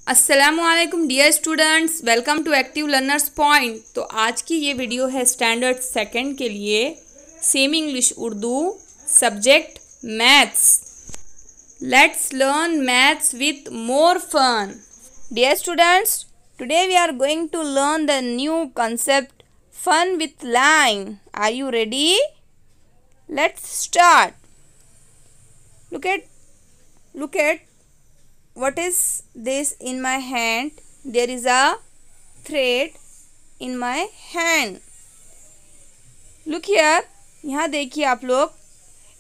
अस्सलामुअलैकुम dear students, welcome to active learners point. तो आज की ये वीडियो है स्टैंडर्ड सेकंड के लिए, semi English Urdu, subject maths. Let's learn maths with more fun. Dear students, today we are going to learn the new concept fun with line. Are you ready? Let's start. Look at what is this in my hand. There is a thread in my hand. Look here. यहाँ देखिए आप लोग.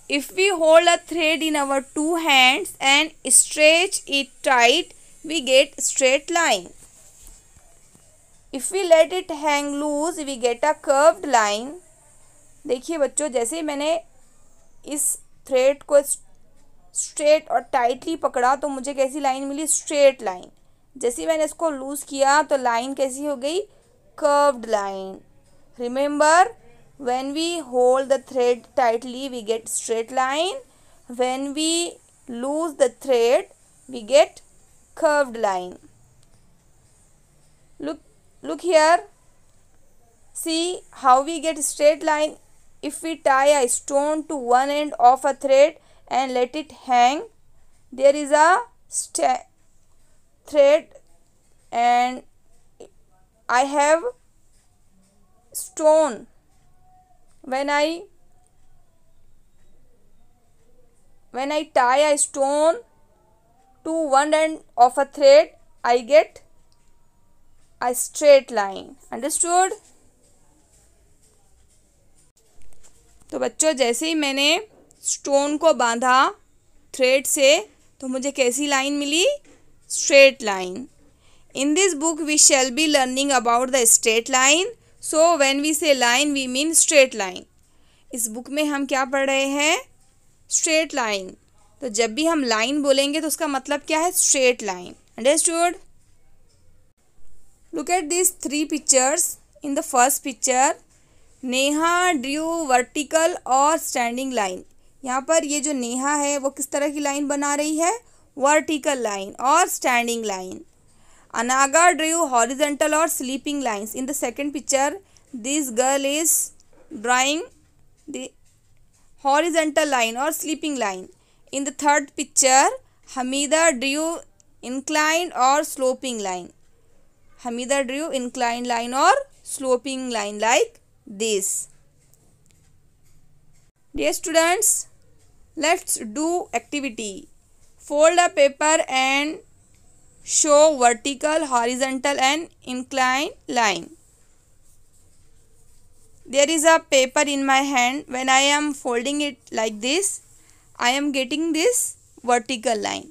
If we hold a thread in our two hands and stretch it tight, we get straight line. If we let it hang loose, we get a curved line. देखिए बच्चों, जैसे मैंने इस thread को स्ट्रेट और टाइटली पकड़ा तो मुझे कैसी लाइन मिली? Straight line. जैसे मैंने इसको लूज किया तो लाइन कैसी हो गई? Curved line. Remember, when we hold the thread tightly we get straight line, when we loose the thread we get curved line. Look here. See how we get straight line. If we tie a stone to one end of a thread and let it hang, there is a thread and I have stone. When I tie a stone to one end of a thread, I get a straight line. Understood? तो बच्चों, जैसे ही मैंने stone को बांधा thread से तो मुझे कैसी लाइन मिली? Straight line. In this book we shall be learning about the straight line. So when we say line we mean straight line. इस बुक में हम क्या पढ़ रहे हैं? Straight line. तो जब भी हम लाइन बोलेंगे तो उसका मतलब क्या है? Straight line. Understood? Look at these three pictures. In the first picture, Neha Drew vertical और स्टैंडिंग लाइन। यहाँ पर ये जो नेहा है वो किस तरह की लाइन बना रही है? वर्टिकल लाइन और standing line. Anaga drew horizontal और sleeping lines. In the second picture, this girl is drawing the horizontal line और sleeping line. In the third picture, Hamida drew inclined और sloping line. Hamida drew inclined line or sloping line like this. Dear students, let's do activity. Fold a paper and show vertical, horizontal and inclined line. There is a paper in my hand. When I am folding it like this, I am getting this vertical line.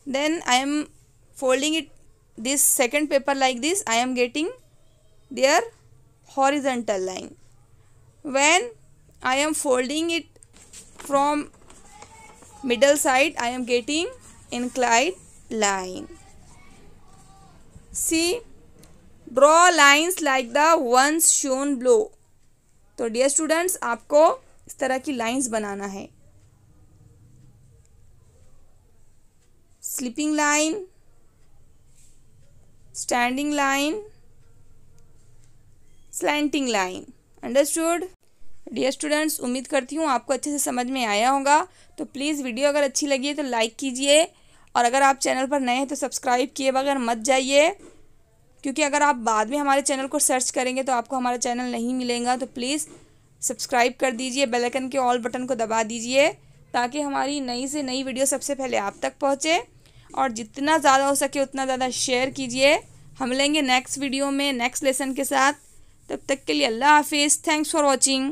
Then I am folding it this second paper like this, I am getting their horizontal line. When I am folding it from middle side, I am getting inclined line. See, draw lines like the ones shown below. तो dear students, आपको इस तरह की lines बनाना है। Sleeping line, standing line, slanting line. Understood? Dear students, उम्मीद करती हूँ आपको अच्छे से समझ में आया होगा। तो प्लीज़ वीडियो अगर अच्छी लगी है तो लाइक कीजिए, और अगर आप चैनल पर नए हैं तो सब्सक्राइब किए बगैर मत जाइए, क्योंकि अगर आप बाद में हमारे चैनल को सर्च करेंगे तो आपको हमारा चैनल नहीं मिलेगा। तो प्लीज़ सब्सक्राइब कर दीजिए, बेल आइकन के ऑल बटन को दबा दीजिए, ताकि हमारी नई से नई वीडियो सबसे पहले आप तक पहुँचे। और जितना ज़्यादा हो सके उतना ज़्यादा शेयर कीजिए। हम मिलेंगे नेक्स्ट वीडियो में नेक्स्ट लेसन के साथ। तब तक के लिए अल्लाह हाफिज़। Thanks for watching.